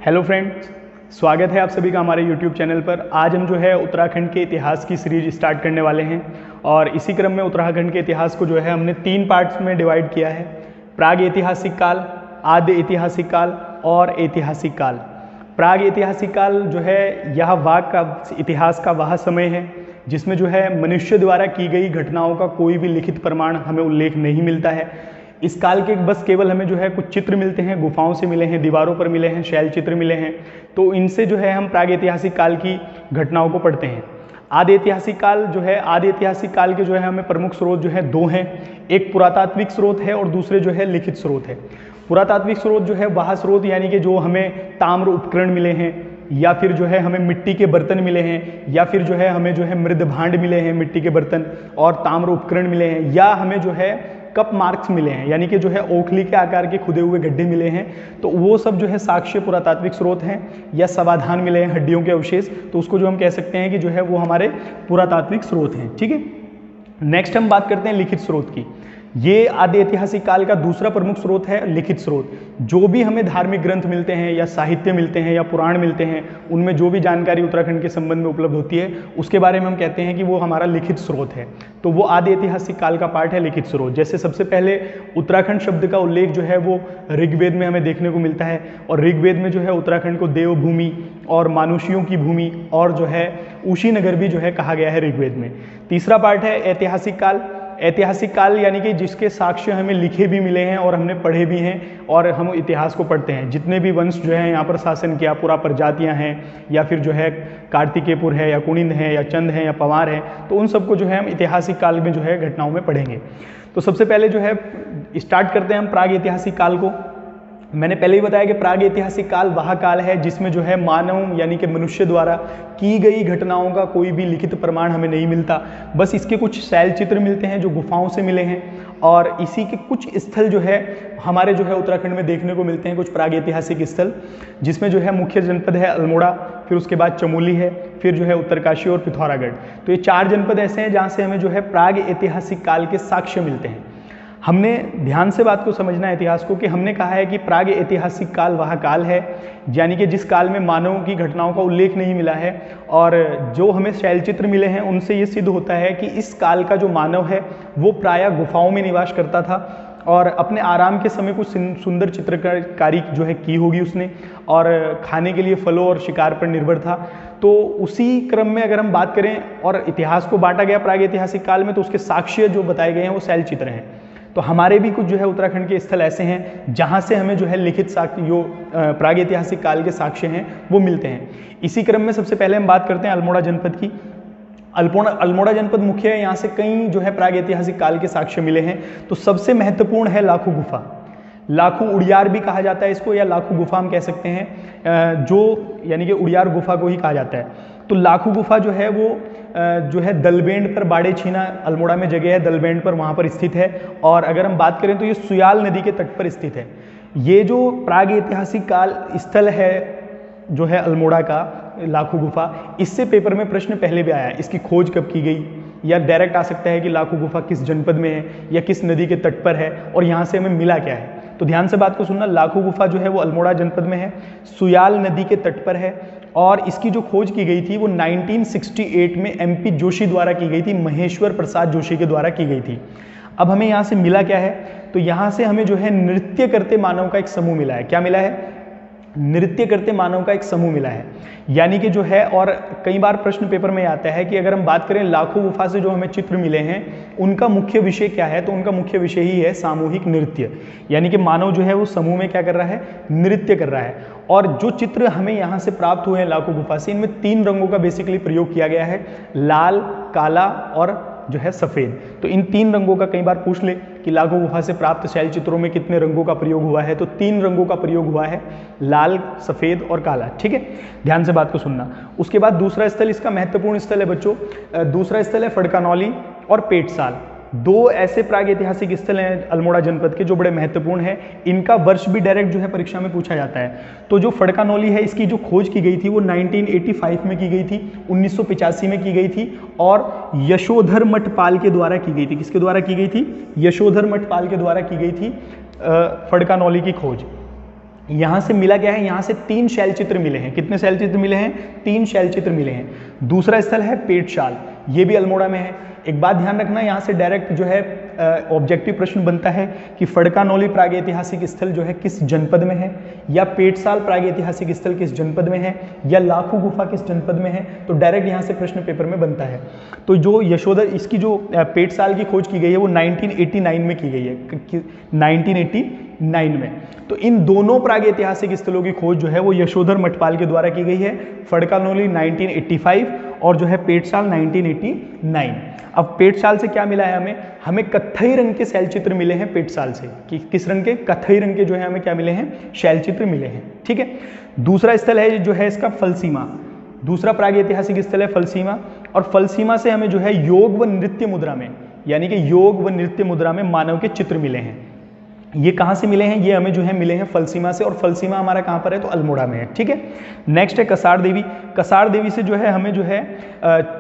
Hello friends, स्वागत है आप सभी का हमारे यूट्यूब चैनल पर। आज हम जो है उत्तराखंड के इतिहास की सीरीज स्टार्ट करने वाले हैं और इसी क्रम में उत्तराखंड के इतिहास को जो है हमने 3 पार्ट्स में डिवाइड किया है। प्राग ऐतिहासिक काल, आद्य ऐतिहासिक काल और ऐतिहासिक काल। प्राग ऐतिहासिक काल जो है यह वाक का इतिहास का वह समय है जिसमें जो है मनुष्य द्वारा की गई घटनाओं का कोई भी लिखित प्रमाण हमें उल्लेख नहीं मिलता है। इस काल के बस केवल हमें जो है कुछ चित्र मिलते हैं, गुफाओं से मिले हैं, दीवारों पर मिले हैं, शैल चित्र मिले हैं, तो इनसे जो है हम प्राग ऐतिहासिक काल की घटनाओं को पढ़ते हैं। आदि ऐतिहासिक काल जो है, आदि ऐतिहासिक काल के जो है हमें प्रमुख स्रोत जो है 2 हैं। एक पुरातात्विक स्रोत है और दूसरे जो है लिखित स्रोत है। पुरातात्विक स्रोत जो है वह स्रोत यानी कि जो हमें ताम्र उपकरण मिले हैं या फिर जो है हमें मिट्टी के बर्तन मिले हैं या फिर जो है हमें जो है मृद भांड मिले हैं, मिट्टी के बर्तन और ताम्र उपकरण मिले हैं, या हमें जो है कप मार्क्स मिले हैं यानी कि जो है ओखली के आकार के खुदे हुए गड्ढे मिले हैं, तो वो सब जो है साक्ष्य पुरातात्विक स्रोत हैं। या समाधान मिले हैं, हड्डियों के अवशेष, तो उसको जो हम कह सकते हैं कि जो है वो हमारे पुरातात्विक स्रोत हैं। ठीक है, नेक्स्ट हम बात करते हैं लिखित स्रोत की। ये आदि ऐतिहासिक काल का दूसरा प्रमुख स्रोत है लिखित स्रोत। जो भी हमें धार्मिक ग्रंथ मिलते हैं या साहित्य मिलते हैं या पुराण मिलते हैं, उनमें जो भी जानकारी उत्तराखंड के संबंध में उपलब्ध होती है उसके बारे में हम कहते हैं कि वो हमारा लिखित स्रोत है। तो वो आदि ऐतिहासिक काल का पार्ट है लिखित स्रोत। जैसे सबसे पहले उत्तराखंड शब्द का उल्लेख जो है वो ऋग्वेद में हमें देखने को मिलता है, और ऋग्वेद में जो है उत्तराखंड को देवभूमि और मानुषियों की भूमि और जो है ऊशी नगर भी जो है कहा गया है ऋग्वेद में। तीसरा पार्ट है ऐतिहासिक काल। ऐतिहासिक काल यानी कि जिसके साक्ष्य हमें लिखे भी मिले हैं और हमने पढ़े भी हैं और हम इतिहास को पढ़ते हैं। जितने भी वंश जो है यहाँ पर शासन किया, पूरा प्रजातियाँ हैं या फिर जो है कार्तिकेयपुर है या कुनिंद है या चंद है या पवार है, तो उन सबको जो है हम ऐतिहासिक काल में जो है घटनाओं में पढ़ेंगे। तो सबसे पहले जो है स्टार्ट करते हैं हम प्राग ऐतिहासिक काल को। मैंने पहले ही बताया कि प्राग ऐतिहासिक काल वह काल है जिसमें जो है मानव यानी कि मनुष्य द्वारा की गई घटनाओं का कोई भी लिखित प्रमाण हमें नहीं मिलता। बस इसके कुछ शैल चित्र मिलते हैं जो गुफाओं से मिले हैं, और इसी के कुछ स्थल जो है हमारे जो है उत्तराखंड में देखने को मिलते हैं, कुछ प्राग ऐतिहासिक स्थल, जिसमें जो है मुख्य जनपद है अल्मोड़ा, फिर उसके बाद चमोली है, फिर जो है उत्तरकाशी और पिथौरागढ़। तो ये 4 जनपद ऐसे हैं जहाँ से हमें जो है प्राग ऐतिहासिक काल के साक्ष्य मिलते हैं। हमने ध्यान से बात को समझना है इतिहास को, कि हमने कहा है कि प्राग ऐतिहासिक काल वह काल है यानी कि जिस काल में मानवों की घटनाओं का उल्लेख नहीं मिला है, और जो हमें शैलचित्र मिले हैं उनसे ये सिद्ध होता है कि इस काल का जो मानव है वो प्रायः गुफाओं में निवास करता था और अपने आराम के समय कुछ सुंदर चित्रकारी जो है की होगी उसने, और खाने के लिए फलों और शिकार पर निर्भर था। तो उसी क्रम में अगर हम बात करें और इतिहास को बांटा गया प्राग ऐतिहासिक काल में, तो उसके साक्ष्य जो बताए गए हैं वो शैलचित्र हैं। तो हमारे भी कुछ जो है उत्तराखंड के स्थल ऐसे हैं जहाँ से हमें जो है लिखित साक्ष्य जो प्राग ऐतिहासिक काल के साक्ष्य हैं वो मिलते हैं। इसी क्रम में सबसे पहले हम बात करते हैं अल्मोड़ा जनपद की। अल्मोड़ा जनपद मुख्य है, यहाँ से कई जो है प्राग ऐतिहासिक काल के साक्ष्य मिले हैं। तो सबसे महत्वपूर्ण है लाखू गुफा। लाखू उड़ियार भी कहा जाता है इसको, या लाखू गुफा हम कह सकते हैं, जो यानी कि उड़ियार गुफा को ही कहा जाता है। तो लाखू गुफा जो है वो जो है दलबेंड पर, बाड़े छीना अल्मोड़ा में जगह है, दलबेंड पर वहाँ पर स्थित है। और अगर हम बात करें तो ये सुयाल नदी के तट पर स्थित है। ये जो प्राग ऐतिहासिक काल स्थल है जो है अल्मोड़ा का लाखू गुफा, इससे पेपर में प्रश्न पहले भी आया है, इसकी खोज कब की गई, या डायरेक्ट आ सकता है कि लाखू गुफा किस जनपद में है या किस नदी के तट पर है और यहाँ से हमें मिला क्या है। तो ध्यान से बात को सुनना, लाखू गुफा जो है वो अल्मोड़ा जनपद में है, सुयाल नदी के तट पर है, और इसकी जो खोज की गई थी वो 1968 में MP जोशी द्वारा की गई थी, महेश्वर प्रसाद जोशी के द्वारा की गई थी। अब हमें यहाँ से मिला क्या है, तो यहाँ से हमें जो है नृत्य करते मानव का एक समूह मिला है। क्या मिला है? नृत्य करते मानव का एक समूह मिला है, यानी कि जो है, और कई बार प्रश्न पेपर में आता है कि अगर हम बात करें लाखू गुफा से जो हमें चित्र मिले हैं उनका मुख्य विषय क्या है, तो उनका मुख्य विषय ही है सामूहिक नृत्य, यानी कि मानव जो है वो समूह में क्या कर रहा है, नृत्य कर रहा है। और जो चित्र हमें यहाँ से प्राप्त हुए हैं लाखू गुफा से, इनमें 3 रंगों का बेसिकली प्रयोग किया गया है, लाल, काला और जो है सफ़ेद। तो इन 3 रंगों का कई बार पूछ ले कि लाखू गुफा से प्राप्त शैल चित्रों में कितने रंगों का प्रयोग हुआ है, तो 3 रंगों का प्रयोग हुआ है, लाल, सफ़ेद और काला। ठीक है, ध्यान से बात को सुनना। उसके बाद दूसरा स्थल, इसका महत्वपूर्ण स्थल है बच्चों, दूसरा स्थल है फड़कानौली और पेटसाल। 2 ऐसे प्राग ऐतिहासिक स्थल हैं अल्मोड़ा जनपद के जो बड़े महत्वपूर्ण हैं। इनका वर्ष भी डायरेक्ट जो है परीक्षा में पूछा जाता है। तो जो फड़कानौली है, इसकी जो खोज की गई थी वो 1985 में की गई थी, 1985 में की गई थी, और यशोधर मठपाल के द्वारा की गई थी। किसके द्वारा की गई थी? यशोधर मठपाल के द्वारा की गई थी फड़कानौली की खोज। यहां से मिला क्या है, यहां से 3 शैल चित्र मिले हैं। कितने शैल चित्र मिले हैं? 3 शैल चित्र मिले हैं। दूसरा स्थल है पेटशाल, ये भी अल्मोड़ा में है। एक बात ध्यान रखना, यहाँ से डायरेक्ट जो है ऑब्जेक्टिव प्रश्न बनता है कि फड़कानौली प्रागैतिहासिक स्थल जो है किस जनपद में है, या पेटसाल प्रागैतिहासिक स्थल किस जनपद में है, या लाखू गुफा किस जनपद में है। तो डायरेक्ट यहाँ से प्रश्न पेपर में बनता है। तो जो यशोधर, इसकी जो पेटसाल की खोज की गई है वो 1989 में की गई है, 1989 में। तो इन दोनों प्रागैतिहासिक स्थलों की खोज जो है वो यशोधर मठपाल के द्वारा की गई है। फड़कानौली 1985 और जो है पेटसाल 1989। अब पेटसाल से क्या मिला है हमें कत्थई रंग के शैल चित्र मिले हैं पेटसाल से। किस रंग के? कत्थई रंग के जो है हमें क्या मिले हैं? शैल चित्र मिले हैं। ठीक है। दूसरा स्थल है जो है इसका फलसीमा। दूसरा प्रागैतिहासिक स्थल है फलसीमा, और फलसीमा से हमें जो है योग व नृत्य मुद्रा में, यानी कि योग व नृत्य मुद्रा में मानव के चित्र मिले हैं। ये कहाँ से मिले हैं? ये हमें जो है मिले हैं फलसीमा से, और फलसीमा हमारा कहाँ पर है? तो अल्मोड़ा में है। ठीक है। नेक्स्ट है कसार देवी। कसार देवी से जो है हमें जो है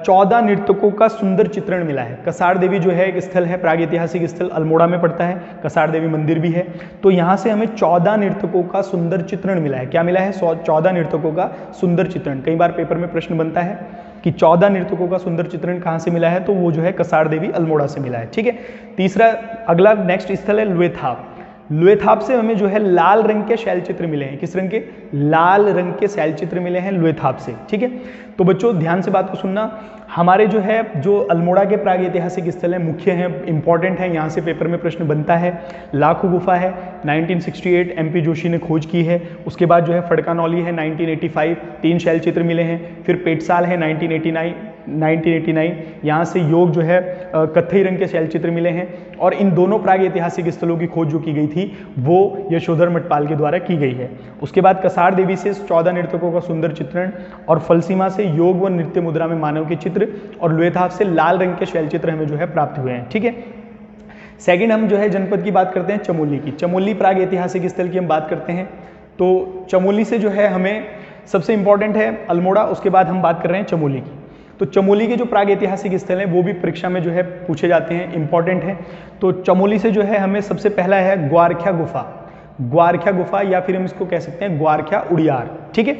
14 नर्तकों का सुंदर चित्रण मिला है। कसार देवी जो है एक स्थल है, प्रागैतिहासिक स्थल, अल्मोड़ा में पड़ता है। कसार देवी मंदिर भी है। तो यहाँ से हमें 14 नर्तकों का सुंदर चित्रण मिला है। क्या मिला है? 14 नर्तकों का सुंदर चित्रण। कई बार पेपर में प्रश्न बनता है कि 14 नर्तकों का सुंदर चित्रण कहाँ से मिला है, तो वो जो है कसार देवी अल्मोड़ा से मिला है। ठीक है। तीसरा अगला नेक्स्ट स्थल है लुएथाप। लुएथाप से हमें जो है लाल रंग के शैल चित्र मिले हैं। किस रंग के? लाल रंग के शैल चित्र मिले हैं लुएथाप से। ठीक है। तो बच्चों ध्यान से बात को सुनना, हमारे जो है जो अल्मोड़ा के प्रागैतिहासिक स्थल है, मुख्य हैं, इंपॉर्टेंट है, यहाँ से पेपर में प्रश्न बनता है। लाखू गुफा है, 1968 MP जोशी ने खोज की है। उसके बाद जो है फड़कानौली है 1985, 3 शैल चित्र मिले हैं। फिर पेटसाल है 1989, यहाँ से योग जो है कत्थई रंग के शैल चित्र मिले हैं। और इन दोनों प्रागैतिहासिक स्थलों की खोज जो की गई थी वो यशोधर मठपाल के द्वारा की गई है। उसके बाद कसार देवी से 14 नर्तकों का सुंदर चित्रण, और फलसीमा से योग व नृत्य मुद्रा में मानव के चित्र, और लुएथाप से लाल रंग के शैल चित्र हमें जो है प्राप्त हुए हैं। ठीक है। सेकंड हम जो है जनपद की बात करते हैं चमोली की। चमोली प्रागैतिहासिक स्थल की हम बात करते हैं। तो चमोली से जो है हमें सबसे इंपॉर्टेंट है अल्मोड़ा, उसके बाद हम बात कर रहे हैं चमोली की। तो चमोली के जो प्रागैतिहासिक स्थल हैं वो भी परीक्षा में जो है पूछे जाते हैं, इंपॉर्टेंट है। तो चमोली से जो है हमें सबसे पहला है ग्वारख्या गुफा। ग्वारख्या गुफा, या फिर हम इसको कह सकते हैं ग्वारख्या उड़ियार। ठीक है।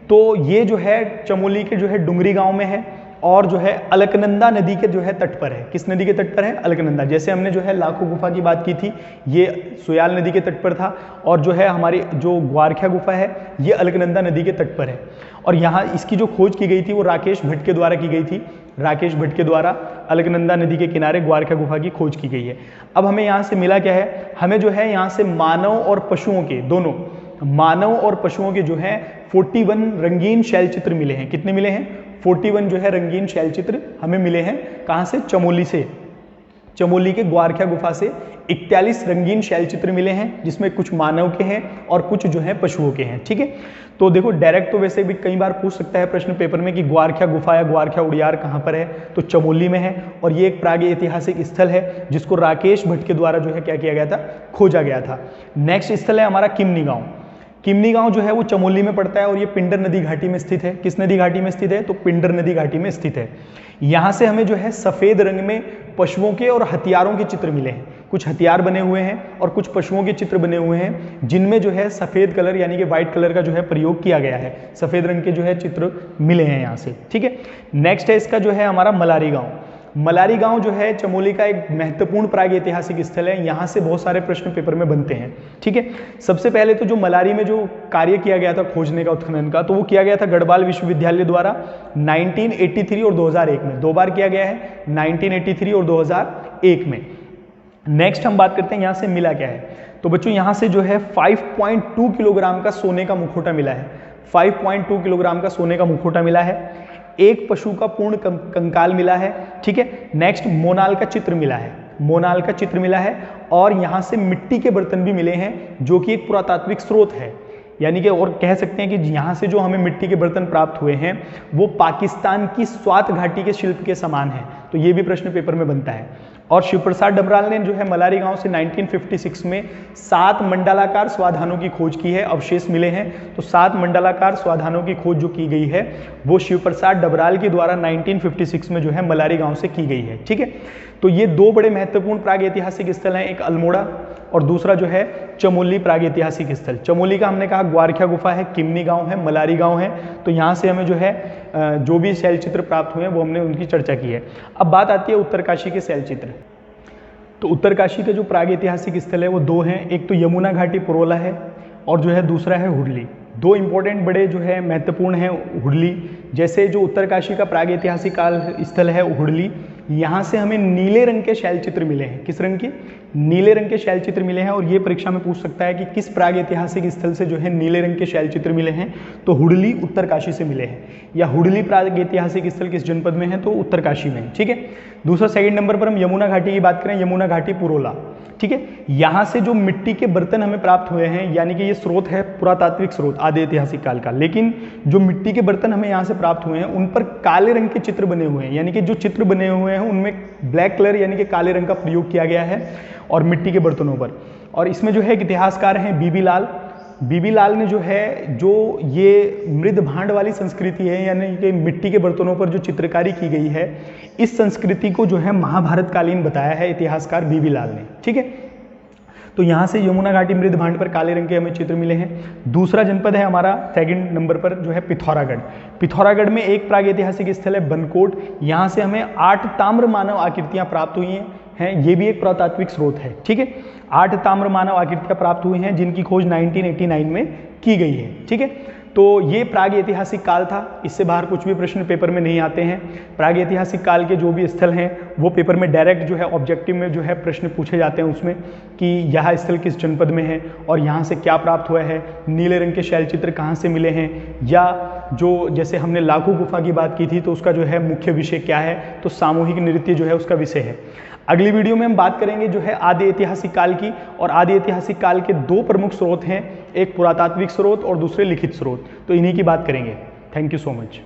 तो ये जो है चमोली के जो है डुंगरी गांव में है, और जो है अलकनंदा नदी के जो है तट पर है। किस नदी के तट पर है? अलकनंदा। जैसे हमने जो है लाखू गुफा की बात की थी, ये सुयाल नदी के तट पर था, और जो है हमारी जो ग्वारख्या गुफा है ये अलकनंदा नदी के तट पर है। और यहाँ इसकी जो खोज की गई थी वो राकेश भट्ट के द्वारा की गई थी। राकेश भट्ट के द्वारा अलकनंदा नदी के किनारे ग्वारख्या गुफा की खोज की गई है। अब हमें यहाँ से मिला क्या है? हमें जो है यहाँ से मानव और पशुओं के, दोनों मानव और पशुओं के जो है 41 रंगीन शैल चित्र मिले हैं। कितने मिले हैं? 41 जो है रंगीन शैल चित्र हमें मिले हैं। कहाँ से? चमोली से। चमोली के ग्वारख्या गुफा से 41 रंगीन शैल चित्र मिले हैं, जिसमें कुछ मानव के हैं और कुछ जो है पशुओं के हैं। ठीक है। तो देखो डायरेक्ट तो वैसे भी कई बार पूछ सकता है प्रश्न पेपर में कि ग्वारख्या गुफा या ग्वारख्या उड़ियार कहाँ पर है, तो चमोली में है। और ये एक प्रागैतिहासिक स्थल है जिसको राकेश भट्ट के द्वारा जो है क्या किया गया था? खोजा गया था। नेक्स्ट स्थल है हमारा किमनी गांव। किमनी गांव जो है वो चमोली में पड़ता है, और ये पिंडर नदी घाटी में स्थित है। किस नदी घाटी में स्थित है? तो पिंडर नदी घाटी में स्थित है। यहाँ से हमें जो है सफेद रंग में पशुओं के और हथियारों के चित्र मिले हैं। कुछ हथियार बने हुए हैं और कुछ पशुओं के चित्र बने हुए हैं, जिनमें जो है सफेद कलर यानी कि व्हाइट कलर का जो है प्रयोग किया गया है। सफेद रंग के जो है चित्र मिले हैं यहाँ से। ठीक है। नेक्स्ट है इसका जो है हमारा मलारी गांव। मलारी गांव जो है चमोली का एक महत्वपूर्ण प्रागैतिहासिक स्थल है। यहाँ से बहुत सारे प्रश्न पेपर में बनते हैं। ठीक है। सबसे पहले तो जो मलारी में जो कार्य किया गया था खोजने का, उत्खनन का, तो वो किया गया था गढ़वाल विश्वविद्यालय द्वारा 1983 और 2001 में। 2 बार किया गया है, 1983 और 2001 में। नेक्स्ट हम बात करते हैं यहाँ से मिला क्या है। तो बच्चों यहाँ से जो है 5.2 किलोग्राम का सोने का मुखौटा मिला है। 5.2 किलोग्राम का सोने का मुखौटा मिला है। एक पशु का पूर्ण कंकाल मिला है। ठीक है। नेक्स्ट मोनाल का चित्र मिला है। मोनाल का चित्र मिला है, और यहाँ से मिट्टी के बर्तन भी मिले हैं, जो कि एक पुरातात्विक स्रोत है। यानी कि और कह सकते हैं कि यहाँ से जो हमें मिट्टी के बर्तन प्राप्त हुए हैं वो पाकिस्तान की स्वात घाटी के शिल्प के समान है। तो ये भी प्रश्न पेपर में बनता है। और शिव प्रसाद डबराल ने जो है मलारी गांव से 1956 में 7 मंडलाकार स्वाधानों की खोज की है। अवशेष मिले हैं। तो 7 मंडलाकार स्वाधानों की खोज जो की गई है वो शिव प्रसाद डबराल के द्वारा 1956 में जो है मलारी गांव से की गई है। ठीक है। तो ये 2 बड़े महत्वपूर्ण प्रागैतिहासिक स्थल हैं, एक अल्मोड़ा और दूसरा जो है चमोली प्रागैतिहासिक स्थल। चमोली का हमने कहा ग्वारख्या गुफा है, किमनी गांव है, मलारी गांव है, तो यहाँ से हमें जो है जो भी शैलचित्र प्राप्त हुए हैं वो हमने उनकी चर्चा की है। अब बात आती है उत्तरकाशी के शैलचित्र। तो उत्तरकाशी के जो प्रागैतिहासिक स्थल है वो दो हैं, एक तो यमुना घाटी पुरोला है और जो है दूसरा है हुडली। दो इंपॉर्टेंट बड़े जो है महत्वपूर्ण हैं हुडली। जैसे जो उत्तरकाशी का प्रागैतिहासिक काल स्थल है हुडली, यहाँ से हमें नीले रंग के शैलचित्र मिले हैं। किस रंग के? नीले रंग के शैलचित्र मिले हैं। और ये परीक्षा में पूछ सकता है कि किस प्रागैतिहासिक स्थल से जो है नीले रंग के शैलचित्र मिले हैं, तो हुडली उत्तरकाशी से मिले हैं। या हुडली प्रागैतिहासिक स्थल किस जनपद में है? तो उत्तरकाशी में। ठीक है। दूसरा सेकंड नंबर पर हम यमुना घाटी की बात करें, यमुना घाटी पुरोला। ठीक है। यहाँ से जो मिट्टी के बर्तन हमें प्राप्त हुए हैं, यानी कि ये स्रोत है पुरातात्विक स्रोत आदि ऐतिहासिक काल का, लेकिन जो मिट्टी के बर्तन हमें यहाँ से प्राप्त हुए हैं उन पर काले रंग के चित्र बने हुए हैं। यानी कि जो चित्र बने हुए हैं उनमें ब्लैक कलर यानी कि काले रंग का प्रयोग किया गया है और मिट्टी के बर्तनों पर। और इसमें जो है एक इतिहासकार हैं बीबी लाल। बीबी लाल ने जो है जो ये मृद भांड वाली संस्कृति है, यानी कि मिट्टी के बर्तनों पर जो चित्रकारी की गई है, इस संस्कृति को जो है महाभारत कालीन बताया है इतिहासकार बीबी लाल ने। ठीक है। तो यहाँ से यमुना घाटी मृद भांड पर काले रंग के हमें चित्र मिले हैं। दूसरा जनपद है हमारा सेकंड नंबर पर जो है पिथौरागढ़। पिथौरागढ़ में एक प्रागैतिहासिक स्थल है बनकोट। यहाँ से हमें 8 ताम्र मानव आकृतियाँ प्राप्त हुई हैं। ये भी एक पुरातात्विक स्रोत है। ठीक है। 8 ताम्र मानव आकृतियाँ प्राप्त हुई हैं जिनकी खोज 1989 में की गई है। ठीक है। तो ये प्रागैतिहासिक काल था, इससे बाहर कुछ भी प्रश्न पेपर में नहीं आते हैं। प्रागैतिहासिक काल के जो भी स्थल हैं वो पेपर में डायरेक्ट जो है ऑब्जेक्टिव में जो है प्रश्न पूछे जाते हैं उसमें कि यह स्थल किस जनपद में है और यहाँ से क्या प्राप्त हुआ है, नीले रंग के शैलचित्र कहाँ से मिले हैं, या जो जैसे हमने लाखू गुफा की बात की थी तो उसका जो है मुख्य विषय क्या है, तो सामूहिक नृत्य जो है उसका विषय है। अगली वीडियो में हम बात करेंगे जो है आदि ऐतिहासिक काल की, और आदि ऐतिहासिक काल के 2 प्रमुख स्रोत हैं, एक पुरातात्विक स्रोत और दूसरे लिखित स्रोत, तो इन्हीं की बात करेंगे। Thank you so much.